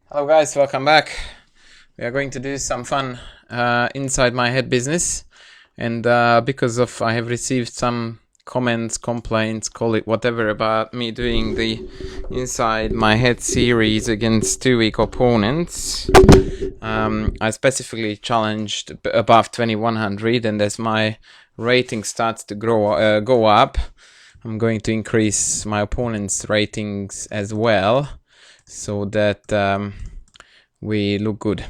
Hello guys, welcome back. We are going to do some fun inside my head business, and because of I have received some comments, complaints, call it whatever, about me doing the inside my head series against 2 weak opponents. I specifically challenged above 2100, and as my rating starts to go up, I'm going to increase my opponent's ratings as well, so that we look good.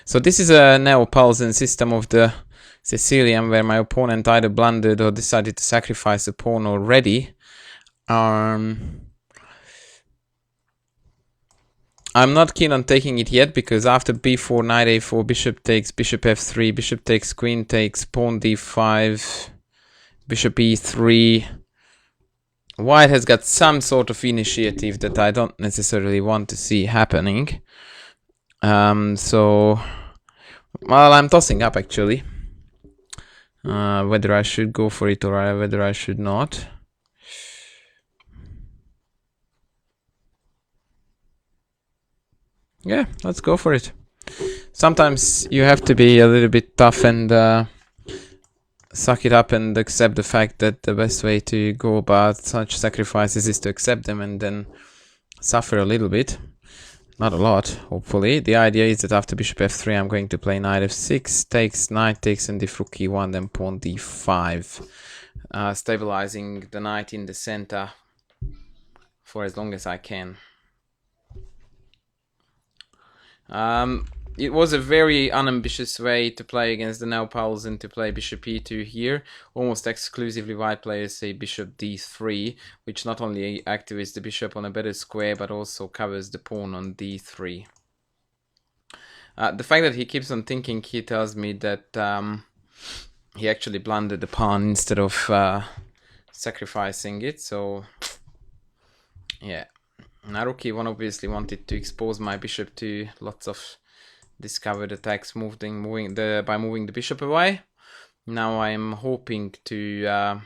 So this is a neo-Paulsen system of the Sicilian, where my opponent either blundered or decided to sacrifice a pawn already. I'm not keen on taking it yet, because after b4, knight a4, bishop takes, bishop f3, bishop takes, queen takes, pawn d5, bishop e3. White has got some sort of initiative that I don't necessarily want to see happening. So, well, I'm tossing up actually. Whether I should go for it or whether I should not. Yeah, let's go for it. Sometimes you have to be a little bit tough and suck it up and accept the fact that the best way to go about such sacrifices is to accept them and then suffer a little bit. Not a lot, hopefully. The idea is that after bishop f3 I'm going to play knight f6, takes, knight takes, and if rook e1, then pawn d5. Stabilizing the knight in the center for as long as I can. It was a very unambitious way to play against the neo-Paulsen to play bishop e2 here. Almost exclusively white players say bishop d3, which not only activates the bishop on a better square, but also covers the pawn on d3. The fact that he keeps on thinking here tells me that he actually blundered the pawn instead of sacrificing it, so yeah. Now rook e1 obviously wanted to expose my bishop to lots of discovered attacks by moving the bishop away. Now I'm hoping to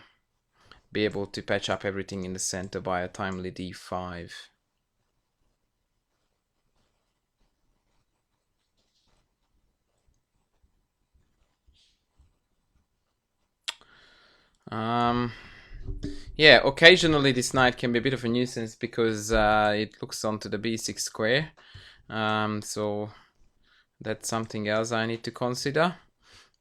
be able to patch up everything in the center by a timely d5. Yeah, occasionally this knight can be a bit of a nuisance because it looks onto the b6 square. So that's something else I need to consider.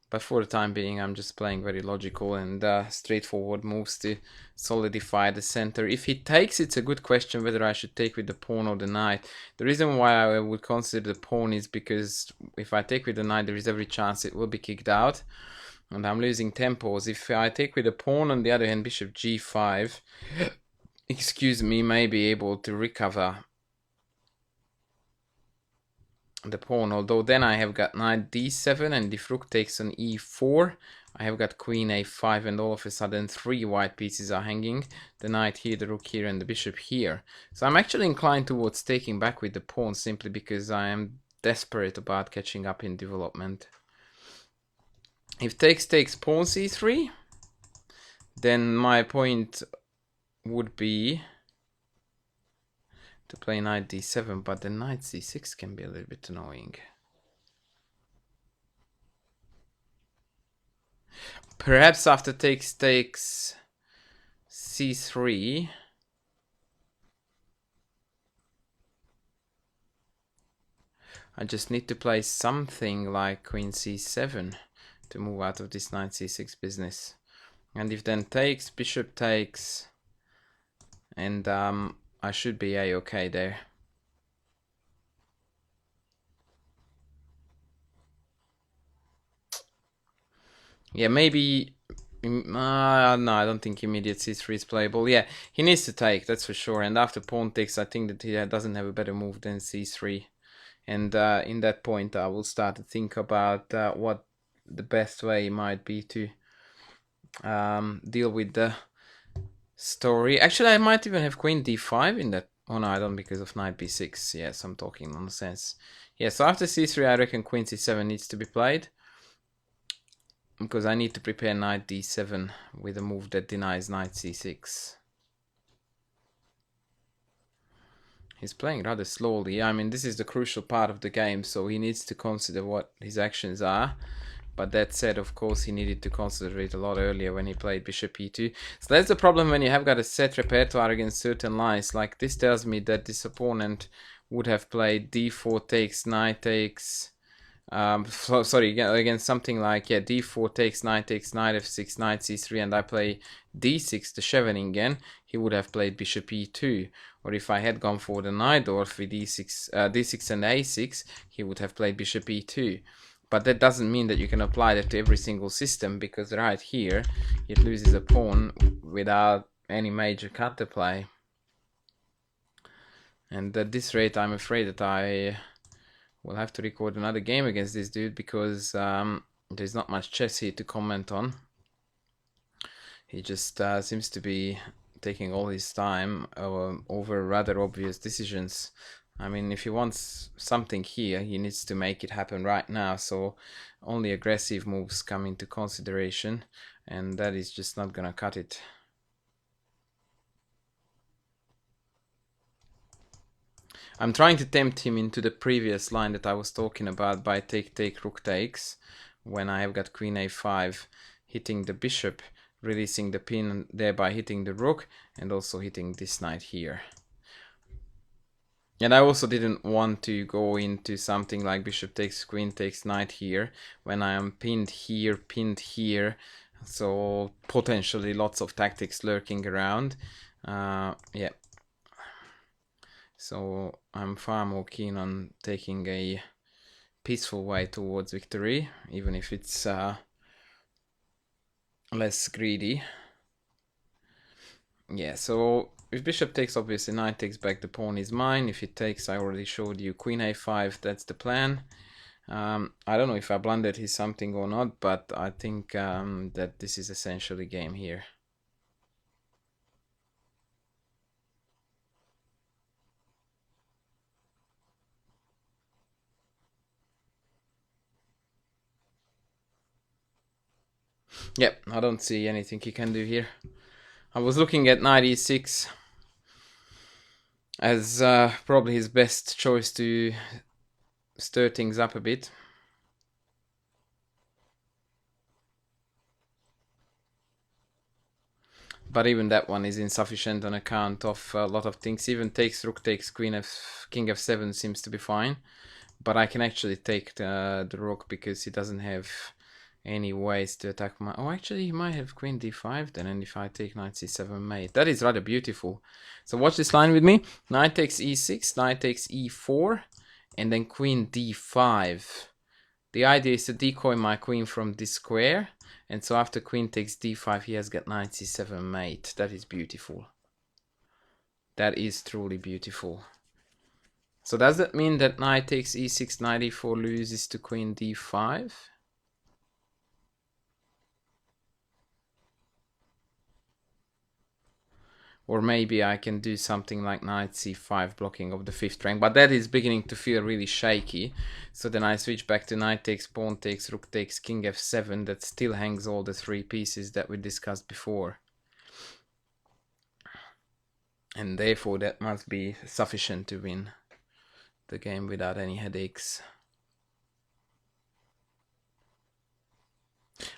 But for the time being, I'm just playing very logical and straightforward moves to solidify the center. If he takes, it's a good question whether I should take with the pawn or the knight. The reason why I would consider the pawn is because if I take with the knight, there is every chance it will be kicked out. And I'm losing tempos. If I take with the pawn, on the other hand, bishop g5, excuse me, may be able to recover the pawn, although then I have got knight d7, and if rook takes on e4, I have got queen a5, and all of a sudden 3 white pieces are hanging, the knight here, the rook here, and the bishop here. So I'm actually inclined towards taking back with the pawn, simply because I am desperate about catching up in development. If takes pawn c3, then my point would be to play knight d7, but the knight c6 can be a little bit annoying. Perhaps after takes c3, I just need to play something like queen c7 to move out of this knight c6 business. And if then takes, bishop takes, and I should be a-okay there. Yeah, maybe. No, I don't think immediate c3 is playable. Yeah, he needs to take, that's for sure. And after pawn takes, I think that he doesn't have a better move than c3. And in that point, I will start to think about what the best way might be to deal with the story. Actually, I might even have queen d5 in that. Oh no, I don't, because of knight b6. Yes, I'm talking nonsense. Yeah, so after c3, I reckon queen c7 needs to be played. because I need to prepare knight d7 with a move that denies knight c6. He's playing rather slowly. I mean, this is the crucial part of the game, so he needs to consider what his actions are. But that said, of course, he needed to consider it a lot earlier when he played bishop e2. So that's the problem when you have got a set repertoire against certain lines. Like, this tells me that this opponent would have played d4 takes, knight takes... sorry, against something like, yeah, d4 takes, knight f6, knight c3, and I play d6 to Scheveningen, he would have played bishop e2. Or if I had gone for the Najdorf with d6 and a6, he would have played bishop e2. But that doesn't mean that you can apply that to every single system, because right here it loses a pawn without any major counterplay. And at this rate, I'm afraid that I will have to record another game against this dude, because there's not much chess here to comment on. He just seems to be taking all his time over rather obvious decisions. I mean, if he wants something here, he needs to make it happen right now, so only aggressive moves come into consideration, and that is just not gonna cut it. I'm trying to tempt him into the previous line that I was talking about by take, rook takes, when I have got queen a5, hitting the bishop, releasing the pin, thereby hitting the rook, and also hitting this knight here. And I also didn't want to go into something like bishop takes, queen takes, knight here, when I am pinned here, so potentially lots of tactics lurking around. Yeah. So I'm far more keen on taking a peaceful way towards victory, even if it's less greedy. Yeah, so if bishop takes, obviously knight takes back, the pawn is mine. If it takes, I already showed you queen a5, that's the plan. I don't know if I blundered his something or not, but I think that this is essentially game here. Yep, I don't see anything he can do here. I was looking at knight e6 as probably his best choice to stir things up a bit. But even that one is insufficient on account of a lot of things. Even takes, rook takes, king f7 seems to be fine. But I can actually take the rook because he doesn't have any ways to attack my... Oh, actually, he might have queen d5 then, and if I take knight c7 mate. That is rather beautiful. So watch this line with me. Knight takes e6, knight takes e4, and then queen d5. The idea is to decoy my queen from this square, and so after queen takes d5, he has got knight c7 mate. That is beautiful. That is truly beautiful. So does that mean that knight takes e6, knight e4 loses to queen d5? Or maybe I can do something like knight c5 blocking of the 5th rank, but that is beginning to feel really shaky. So then I switch back to knight takes, pawn takes, rook takes, king f7. That still hangs all the 3 pieces that we discussed before. And therefore that must be sufficient to win the game without any headaches.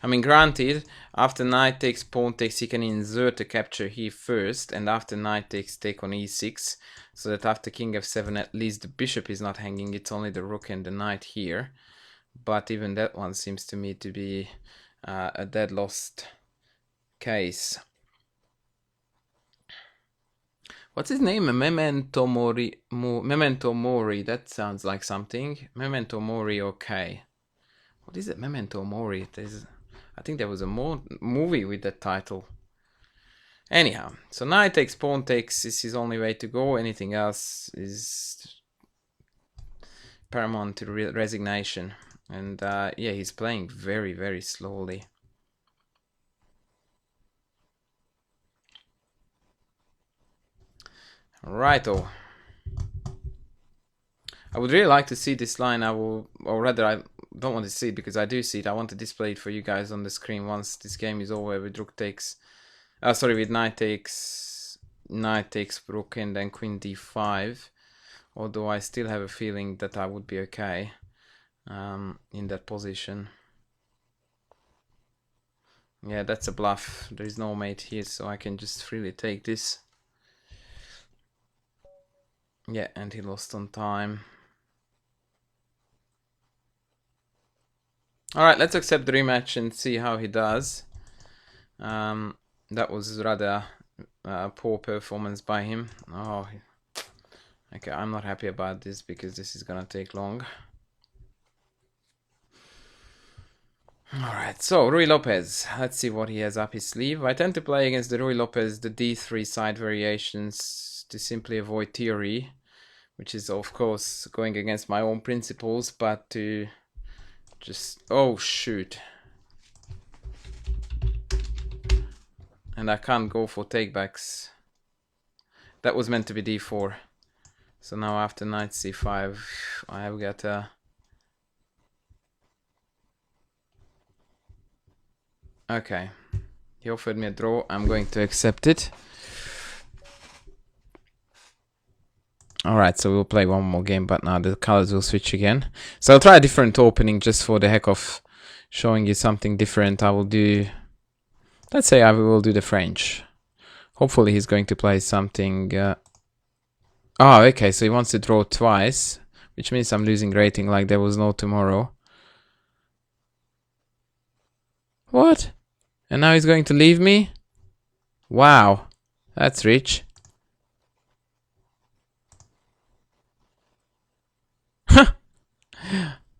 I mean, granted, after knight takes, pawn takes, he can insert a capture here first, and after knight takes, take on e6, so that after king f7, at least the bishop is not hanging, it's only the rook and the knight here. But even that one seems to me to be a dead lost case. What's his name? Mementomori, that sounds like something. MementomoriOK. What is it? Memento Mori. I think there was a movie with that title. Anyhow, so knight takes, pawn takes is his only way to go. Anything else is paramount to resignation. And yeah, he's playing very, very slowly. Righto. I would really like to see this line. Or rather, don't want to see it because I do see it. I want to display it for you guys on the screen once this game is over with rook takes... sorry, with knight takes rook and then queen d5. Although I still have a feeling that I would be okay in that position. Yeah, that's a bluff. There is no mate here, so I can just freely take this. Yeah, and he lost on time. Alright, let's accept the rematch and see how he does. That was rather poor performance by him. Oh, okay, I'm not happy about this because this is gonna take long. Alright, so Ruy Lopez. Let's see what he has up his sleeve. I tend to play against the Ruy Lopez the d3 side variations to simply avoid theory, which is of course going against my own principles, but to just... oh shoot. And I can't go for takebacks. That was meant to be d4. So now after knight c5 I have got a... okay, he offered me a draw. I'm going to accept it. Alright, so we'll play one more game, but now the colors will switch again. So I'll try a different opening just for the heck of showing you something different. I will do... let's say I will do the French. Hopefully he's going to play something... oh, okay, so he wants to draw twice, which means I'm losing rating like there was no tomorrow. What? And now he's going to leave me? Wow, that's rich.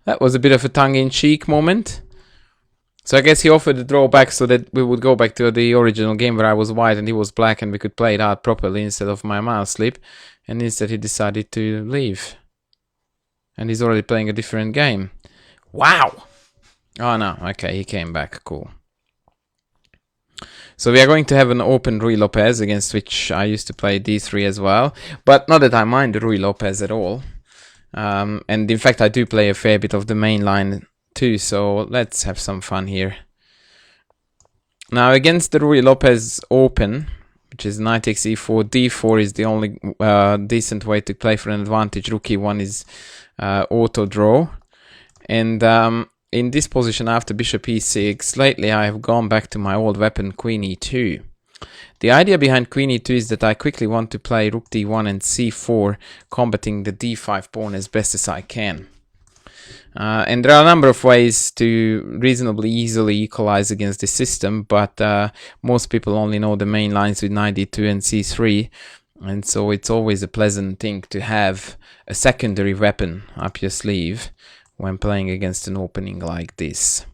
That was a bit of a tongue-in-cheek moment. So I guess he offered the draw back so that we would go back to the original game where I was white and he was black and we could play it out properly instead of my mouse slip. And instead he decided to leave. And he's already playing a different game. Wow! Oh no, okay, he came back, cool. So we are going to have an open Ruy Lopez, against which I used to play d3 as well. But not that I mind Ruy Lopez at all. And in fact I do play a fair bit of the main line too, so let's have some fun here. Now against the Ruy Lopez open, which is knight takes e4, d4 is the only decent way to play for an advantage. Rook e1 is auto draw. And in this position after bishop e6, lately I have gone back to my old weapon queen e2. The idea behind queen e2 is that I quickly want to play rook d1 and c4, combating the d5 pawn as best as I can. And there are a number of ways to reasonably easily equalize against this system, but most people only know the main lines with knight d2 and c3, and so it's always a pleasant thing to have a secondary weapon up your sleeve when playing against an opening like this.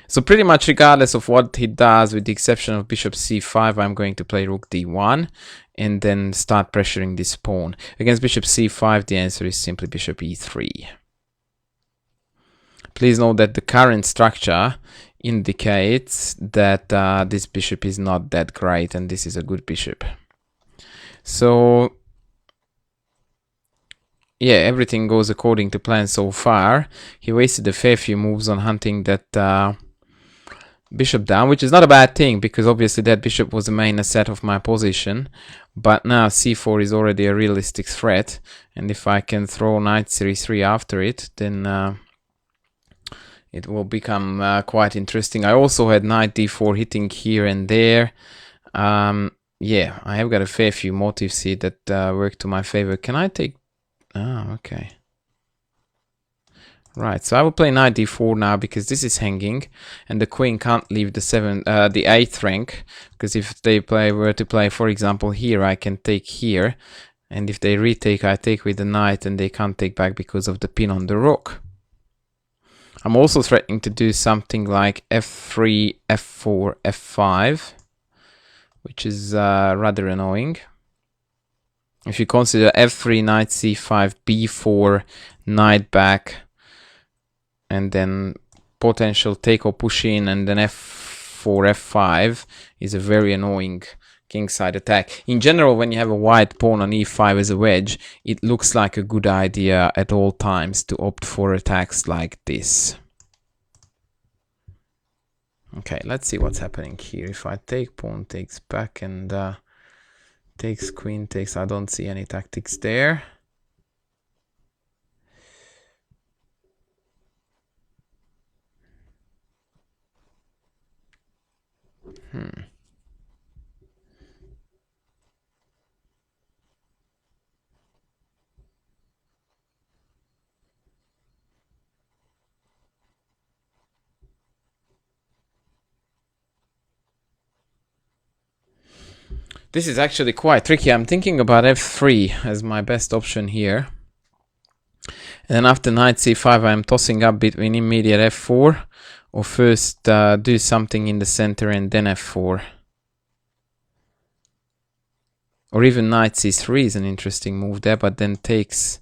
So pretty much regardless of what he does, with the exception of bishop c5, I'm going to play rook d1 and then start pressuring this pawn. Against bishop c5, the answer is simply bishop e3. Please note that the current structure indicates that this bishop is not that great and this is a good bishop. So yeah, everything goes according to plan so far. He wasted a fair few moves on hunting that bishop down, which is not a bad thing because obviously that bishop was the main asset of my position. But now c4 is already a realistic threat, and if I can throw knight c3 after it, then it will become quite interesting. I also had knight d4 hitting here and there. Yeah, I have got a fair few motifs here that work to my favor. Can I take... oh, okay. Right, so I will play knight d4 now because this is hanging and the queen can't leave the 8th rank, because if they were to play, for example, here, I can take here, and if they retake, I take with the knight and they can't take back because of the pin on the rook. I'm also threatening to do something like f3, f4, f5, which is rather annoying. If you consider f3, knight c5, b4, knight back, and then potential take or push in, and then f4, f5 is a very annoying kingside attack. In general, when you have a white pawn on e5 as a wedge, it looks like a good idea at all times to opt for attacks like this. Okay, let's see what's happening here. If I take pawn takes back and takes queen takes, I don't see any tactics there. This is actually quite tricky. I'm thinking about f3 as my best option here. And then after knight c5, I'm tossing up between immediate f4 or first do something in the center and then f4. Or even knight c3 is an interesting move there, but then takes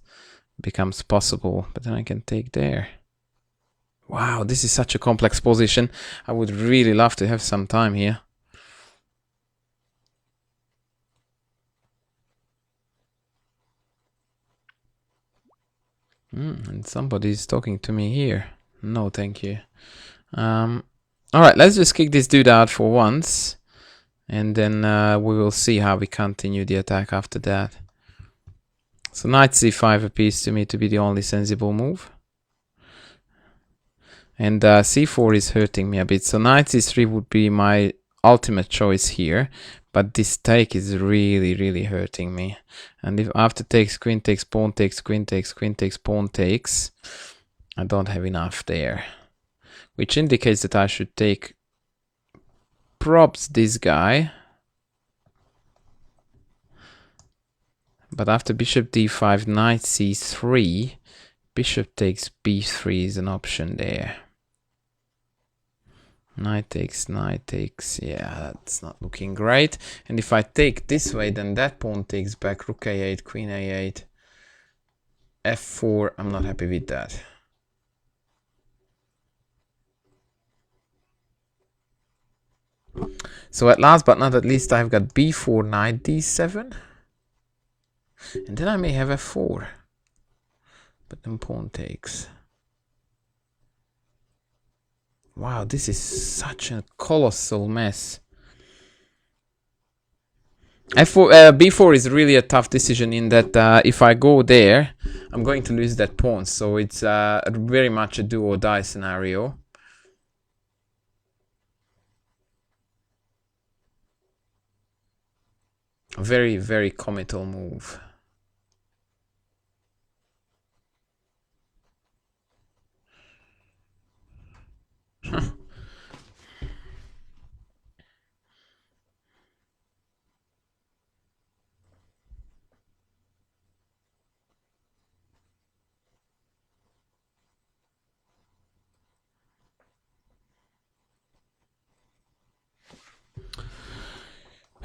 becomes possible. But then I can take there. Wow, this is such a complex position. I would really love to have some time here. And somebody's talking to me here. No, thank you. Alright, let's just kick this dude out for once. And then we will see how we continue the attack after that. So knight c5 appears to me to be the only sensible move. And c4 is hurting me a bit. So knight c3 would be my ultimate choice here. But this take is really, really hurting me. And if after takes, queen takes, pawn takes, queen takes, queen takes, pawn takes, I don't have enough there. Which indicates that I should take props this guy. But after bishop d5, knight c3, bishop takes b3 is an option there. Knight takes, yeah, that's not looking great. And if I take this way, then that pawn takes back, rook a8, queen a8, f4, I'm not happy with that. So at last but not at least, I've got b4, knight d7. And then I may have f4. But then pawn takes. Wow, this is such a colossal mess. b4 is really a tough decision in that if I go there, I'm going to lose that pawn. So it's very much a do or die scenario. A very, very committal move.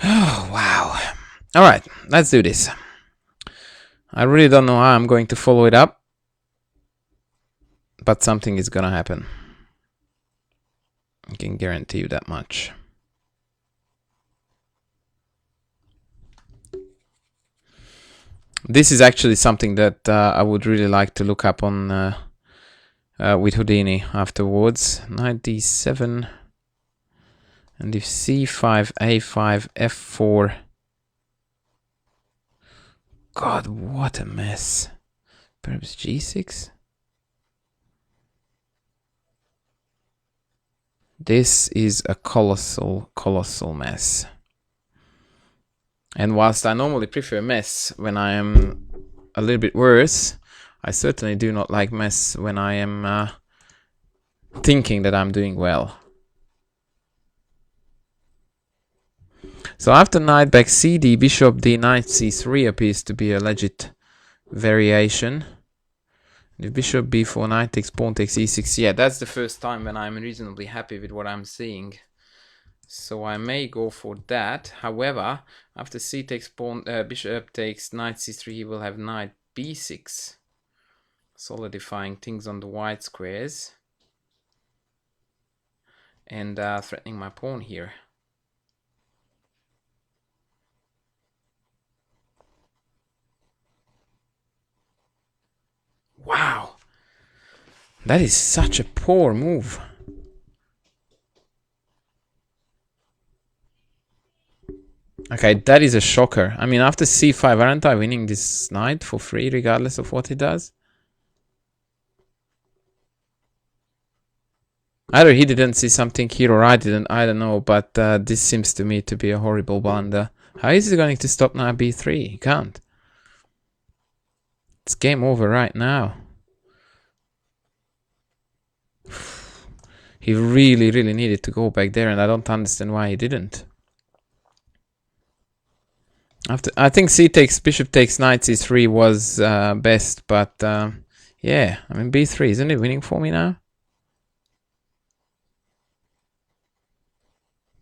Oh, wow. All right, let's do this. I really don't know how I'm going to follow it up, but something is gonna happen. I can guarantee you that much. This is actually something that I would really like to look up on with Houdini afterwards. Knight d7, and if c5, a5, f4. God, what a mess. Perhaps g6. This is a colossal, colossal mess. And whilst I normally prefer mess when I am a little bit worse, I certainly do not like mess when I am thinking that I'm doing well. So after knight back cd, bishop d, knight c3 appears to be a legit variation. If bishop b4, knight takes, pawn takes e6, yeah, that's the first time when I'm reasonably happy with what I'm seeing. So I may go for that. However, after c takes pawn, bishop takes knight c3, he will have knight b6, solidifying things on the white squares and threatening my pawn here. Wow, that is such a poor move. Okay, that is a shocker. I mean, after c5, aren't I winning this knight for free, regardless of what he does? Either he didn't see something here or I didn't, I don't know, but this seems to me to be a horrible blunder. How is he going to stop now b3? He can't. It's game over right now. He really, really needed to go back there, and I don't understand why he didn't. I think c takes, bishop takes knight c3 was best, but yeah, I mean b3, isn't it winning for me now?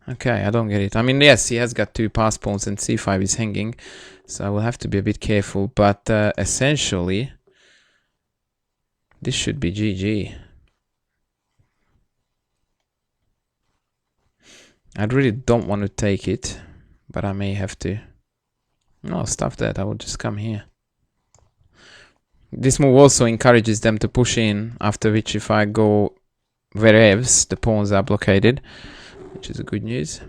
Okay, I don't get it. I mean, yes, he has got 2 pass pawns and c5 is hanging, so I will have to be a bit careful, but essentially, this should be GG. I really don't want to take it, but I may have to. No, stuff that, I will just come here. This move also encourages them to push in, after which if I go wherevs, the pawns are blockaded, which is a good news.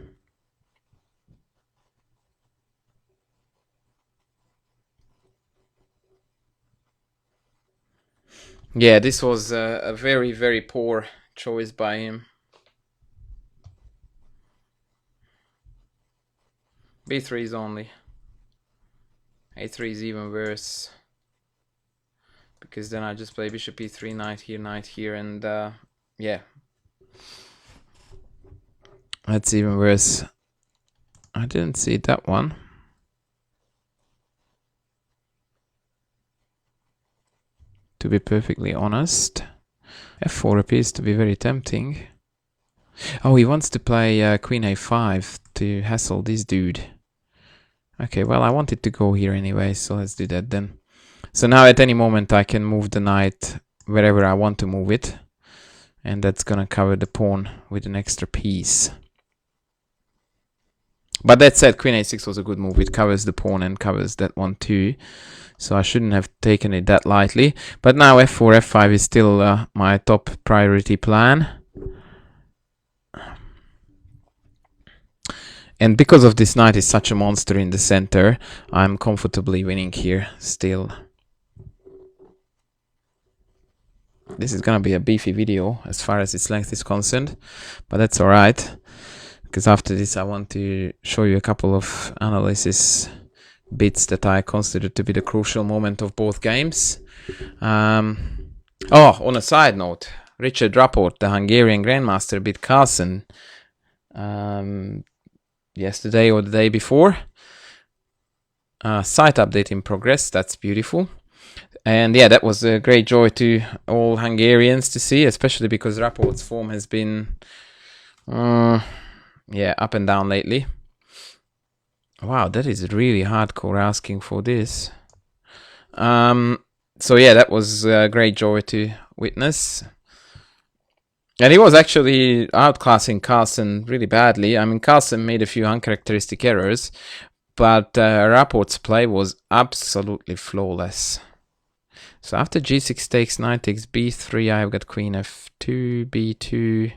Yeah, this was a very, very poor choice by him. b3 is only. a3 is even worse. Because then I just play bishop e3, knight here, and yeah. That's even worse. I didn't see that one. To be perfectly honest. f4 appears to be very tempting. Oh, he wants to play queen a5 to hassle this dude. Okay, well, I wanted to go here anyway, so let's do that then. So now at any moment I can move the knight wherever I want to move it. And that's gonna cover the pawn with an extra piece. But that said, queen a6 was a good move. It covers the pawn and covers that one too. So I shouldn't have taken it that lightly. But now f4, f5 is still my top priority plan. And because of this knight is such a monster in the center, I'm comfortably winning here still. This is gonna be a beefy video as far as its length is concerned, but that's alright, because after this I want to show you a couple of analysis bits that I consider to be the crucial moment of both games. Oh, on a side note, Richard Rapport, the Hungarian Grandmaster, beat Carlsen yesterday or the day before. Site update in progress, that's beautiful. And yeah, that was a great joy to all Hungarians to see, especially because Rapport's form has been yeah, up and down lately. Wow, that is really hardcore asking for this. So yeah, that was a great joy to witness. And he was actually outclassing Carlsen really badly. I mean, Carlsen made a few uncharacteristic errors, but Rapport's play was absolutely flawless. So after g6 takes, knight takes b3, I've got queen f2, b2.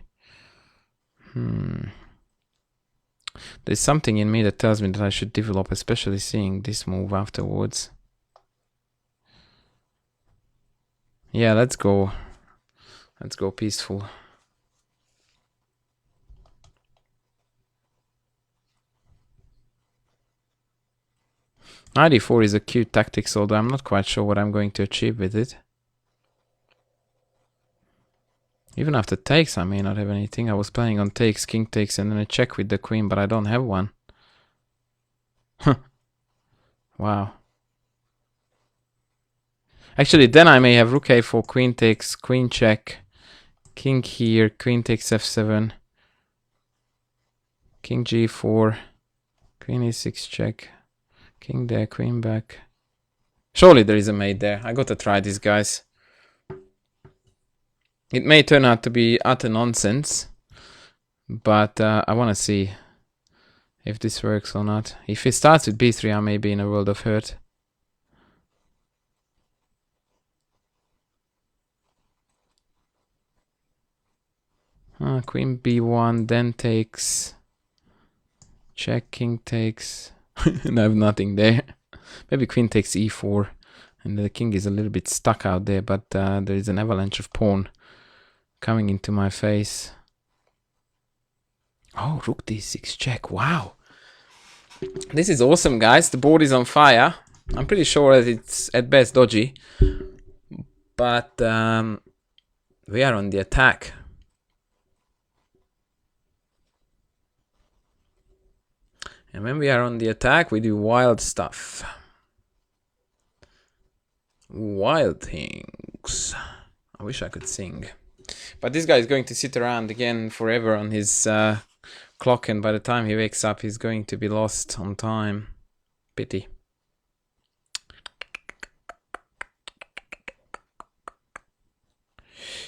There's something in me that tells me that I should develop, especially seeing this move afterwards. Yeah, let's go. Let's go peaceful. Knight e4 is a cute tactics, although I'm not quite sure what I'm going to achieve with it. Even after takes, I may not have anything. I was planning on takes, king takes, and then a check with the queen, but I don't have one. Wow. Actually, then I may have rook a4, queen takes, queen check, king here, queen takes f7, king g4, queen e6 check, king there, queen back. Surely there is a mate there. I gotta try this, guys. It may turn out to be utter nonsense, but I want to see if this works or not. If it starts with b3, I may be in a world of hurt. Queen b1, then takes check, king takes. And I have nothing there. Maybe queen takes e4. And the king is a little bit stuck out there, but there is an avalanche of pawn coming into my face. Oh, rook d6 check. Wow. This is awesome, guys. The board is on fire. I'm pretty sure that it's at best dodgy. But we are on the attack. And when we are on the attack, we do wild stuff. Wild things. I wish I could sing. But this guy is going to sit around again forever on his clock, and by the time he wakes up, he's going to be lost on time. Pity.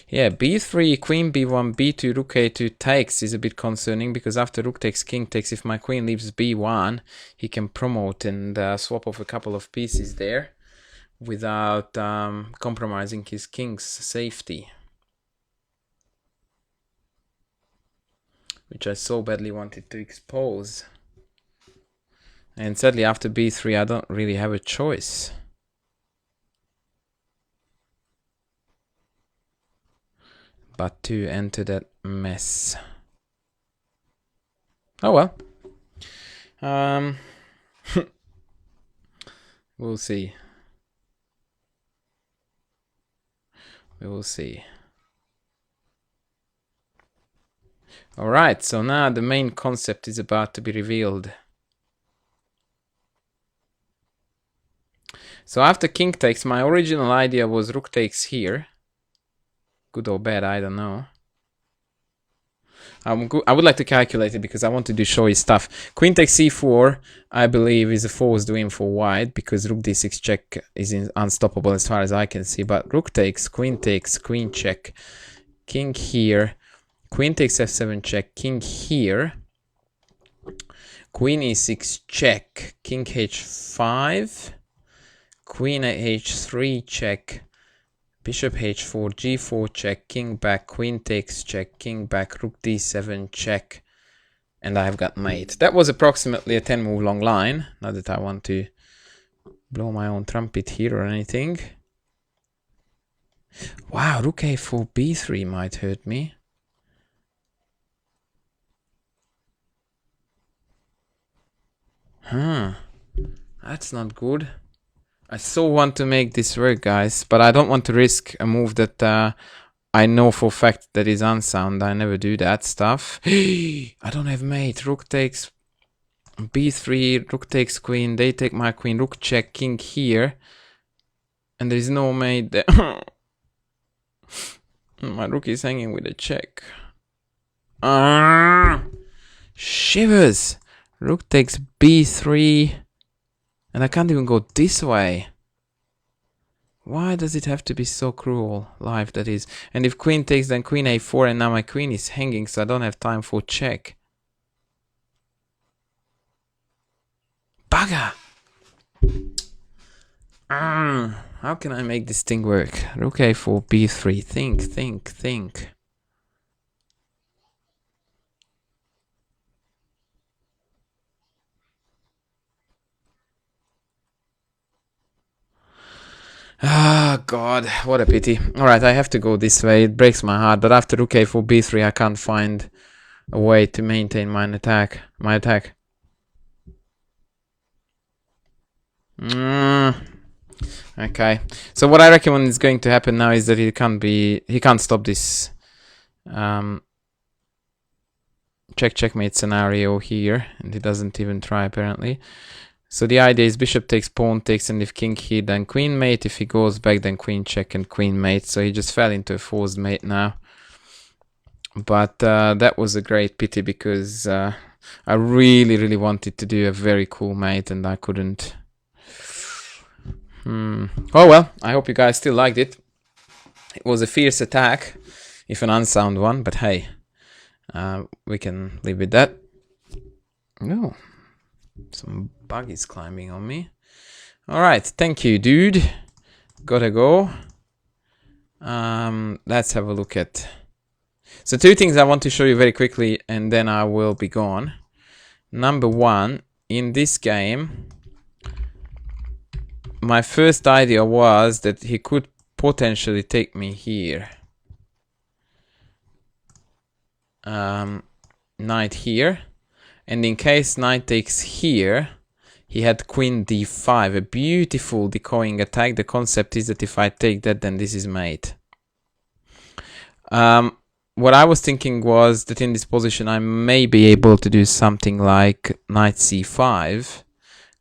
Yeah, b3, queen b1, b2, rook a2 takes is a bit concerning, because after rook takes, king takes, if my queen leaves b1, he can promote and swap off a couple of pieces there without compromising his king's safety, which I so badly wanted to expose. And sadly, after b3, I don't really have a choice. But to enter that mess. Oh well. We'll see. We will see. Alright, so now the main concept is about to be revealed. So after king takes, my original idea was rook takes here. Good or bad, I don't know. I would like to calculate it because I want to do showy stuff. Queen takes c4, I believe, is a forced win for white because rook d6 check is unstoppable as far as I can see. But rook takes, queen check, king here, queen takes f7 check, king here, queen e6 check, king h5, queen h3 check, bishop h4, g4 check, king back, queen takes check, king back, rook d7 check, and I've got mate. That was approximately a 10 move long line. Not that I want to blow my own trumpet here or anything. Wow, rook a4, b3 might hurt me. That's not good. I so want to make this work, guys, but I don't want to risk a move that I know for a fact that is unsound. I never do that stuff. I don't have mate. Rook takes b3, rook takes queen, they take my queen, rook check, king here, and there is no mate there. My rook is hanging with a check. Shivers! Rook takes b3. And I can't even go this way. Why does it have to be so cruel? Life that is. And if queen takes, then queen a4, and now my queen is hanging, so I don't have time for check. Bugger! How can I make this thing work? Rook a4, b3. Think. Ah, God, what a pity. Alright, I have to go this way. It breaks my heart, but after rook a4, b3, I can't find a way to maintain my attack. Okay, so what I recommend is going to happen now is that he can't stop this checkmate scenario here, and he doesn't even try apparently. So the idea is bishop takes, pawn takes, and if king here, then queen mate. If he goes back, then queen check and queen mate. So he just fell into a forced mate now. But that was a great pity because I really wanted to do a very cool mate and I couldn't. Oh well, I hope you guys still liked it. It was a fierce attack, if an unsound one, but hey, we can live with that. No. Some buggies climbing on me. Alright, thank you, dude. Gotta go. Let's have a look at... So two things I want to show you very quickly, and then I will be gone. Number one, in this game, my first idea was that he could potentially take me here. Knight here. And in case knight takes here, he had queen d5, a beautiful decoying attack. The concept is that if I take that, then this is mate. What I was thinking was that in this position I may be able to do something like knight c5,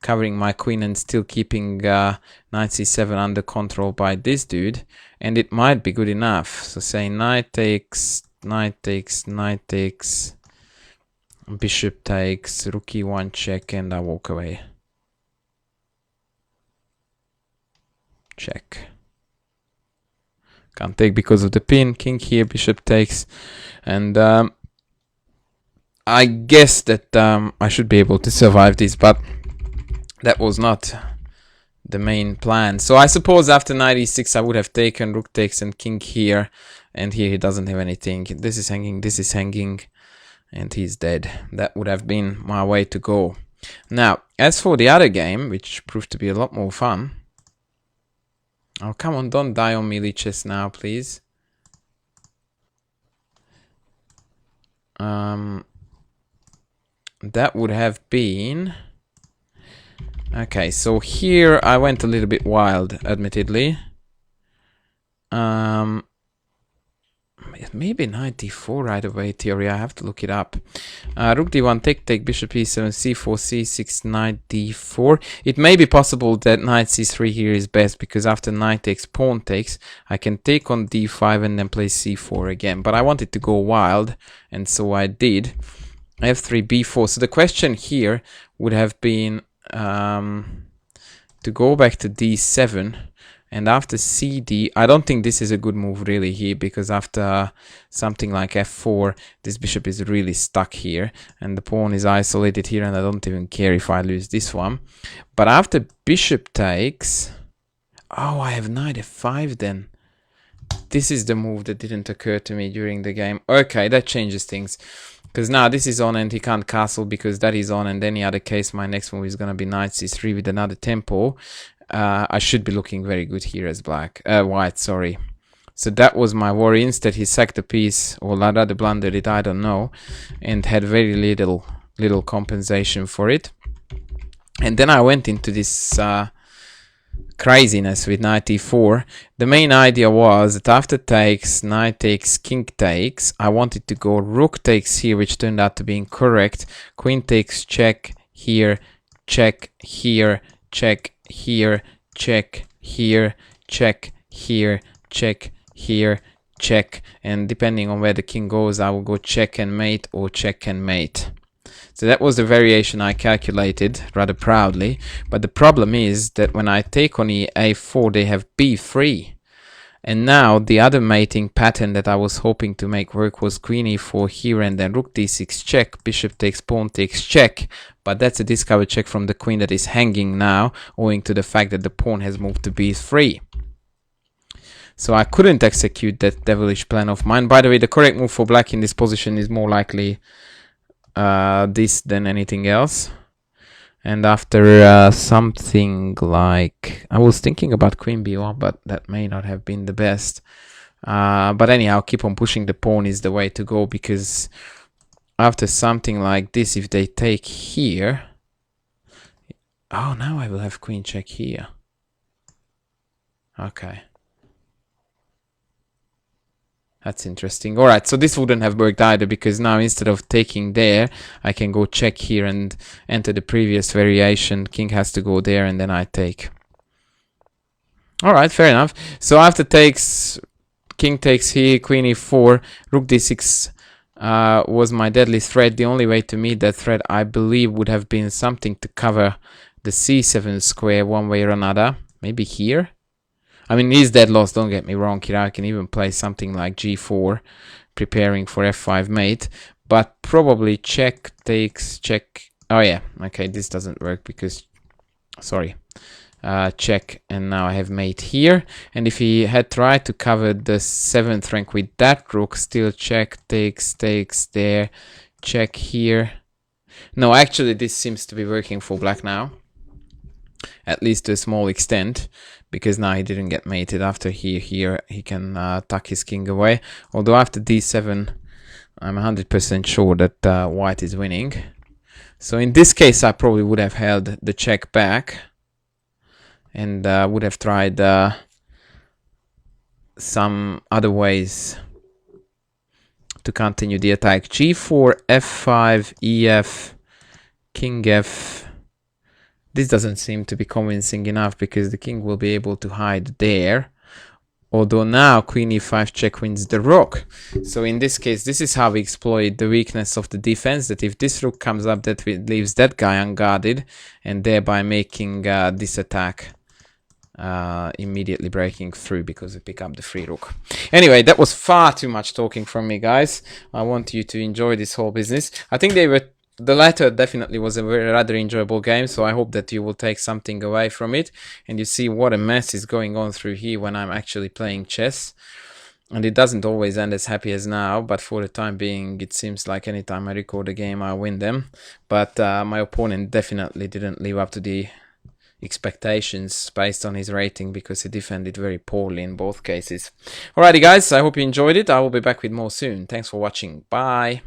covering my queen and still keeping knight c7 under control by this dude, and it might be good enough. So say knight takes, knight takes, knight takes, bishop takes, rook e1 check, and I walk away. Check. Can't take because of the pin. King here, bishop takes, and I guess that I should be able to survive this, but that was not the main plan. So I suppose after knight e6 I would have taken rook takes and king here, and here he doesn't have anything. This is hanging, and he's dead. That would have been my way to go. Now, as for the other game, which proved to be a lot more fun. Oh, come on, don't die on me, leeches, now, please. That would have been... Okay, so here I went a little bit wild, admittedly. Maybe knight d4 right away, theory. I have to look it up. Rook d1, take, bishop e7, c4, c6, knight d4. It may be possible that knight c3 here is best, because after knight takes, pawn takes, I can take on d5 and then play c4 again. But I wanted to go wild, and so I did. f3, b4. So the question here would have been to go back to d7. And after cd, I don't think this is a good move really here, because after something like f4, this bishop is really stuck here, and the pawn is isolated here, and I don't even care if I lose this one. But after bishop takes... Oh, I have knight f5 then. This is the move that didn't occur to me during the game. Okay, that changes things. Because now this is on and he can't castle because that is on, and any other case my next move is going to be knight c3 with another tempo. I should be looking very good here as white, sorry. So that was my worry. Instead he sacked a piece, or rather blundered it, I don't know, and had very little compensation for it. And then I went into this craziness with knight e4. The main idea was that after takes, knight takes, king takes, I wanted to go rook takes here, which turned out to be incorrect. Queen takes, check here, check here, check here, check here, check here, check here, check, and depending on where the king goes, I will go check and mate or check and mate. So that was the variation I calculated rather proudly, but the problem is that when I take on a4 they have b3, and now the other mating pattern that I was hoping to make work was queen e4 here and then rook d6 check, bishop takes, pawn takes check, but that's a discovered check from the queen that is hanging now, owing to the fact that the pawn has moved to b3. So I couldn't execute that devilish plan of mine. By the way, the correct move for black in this position is more likely this than anything else. And after something like... I was thinking about queen b1, but that may not have been the best. But anyhow, keep on pushing the pawn is the way to go, because after something like this, if they take here... Oh, now I will have queen check here. Okay. That's interesting. Alright, so this wouldn't have worked either, because now instead of taking there, I can go check here and enter the previous variation. King has to go there and then I take. Alright, fair enough. So after takes, king takes here, queen e4, rook d6 was my deadly threat. The only way to meet that threat, I believe, would have been something to cover the c7 square one way or another. Maybe here? I mean, he's dead lost, don't get me wrong here. I can even play something like g4, preparing for f5 mate. But probably check, takes, check. Oh yeah, okay, this doesn't work because... Sorry. Check, and now I have mate here. And if he had tried to cover the 7th rank with that rook, still check, takes there, check here. No, actually, this seems to be working for black now. At least to a small extent, because now he didn't get mated. After he can tuck his king away. Although after d7, I'm 100% sure that white is winning. So in this case, I probably would have held the check back and would have tried some other ways to continue the attack. g4, f5, ef, king f. This doesn't seem to be convincing enough because the king will be able to hide there. Although now queen e5 check wins the rook. So in this case, this is how we exploit the weakness of the defense, that if this rook comes up, that leaves that guy unguarded, and thereby making this attack immediately breaking through because we pick up the free rook. Anyway, that was far too much talking from me, guys. I want you to enjoy this whole business. I think the latter definitely was a rather enjoyable game, so I hope that you will take something away from it and you see what a mess is going on through here when I'm actually playing chess. And it doesn't always end as happy as now, but for the time being, it seems like anytime I record a game, I win them. But my opponent definitely didn't live up to the expectations based on his rating, because he defended very poorly in both cases. Alrighty guys, I hope you enjoyed it. I will be back with more soon. Thanks for watching. Bye.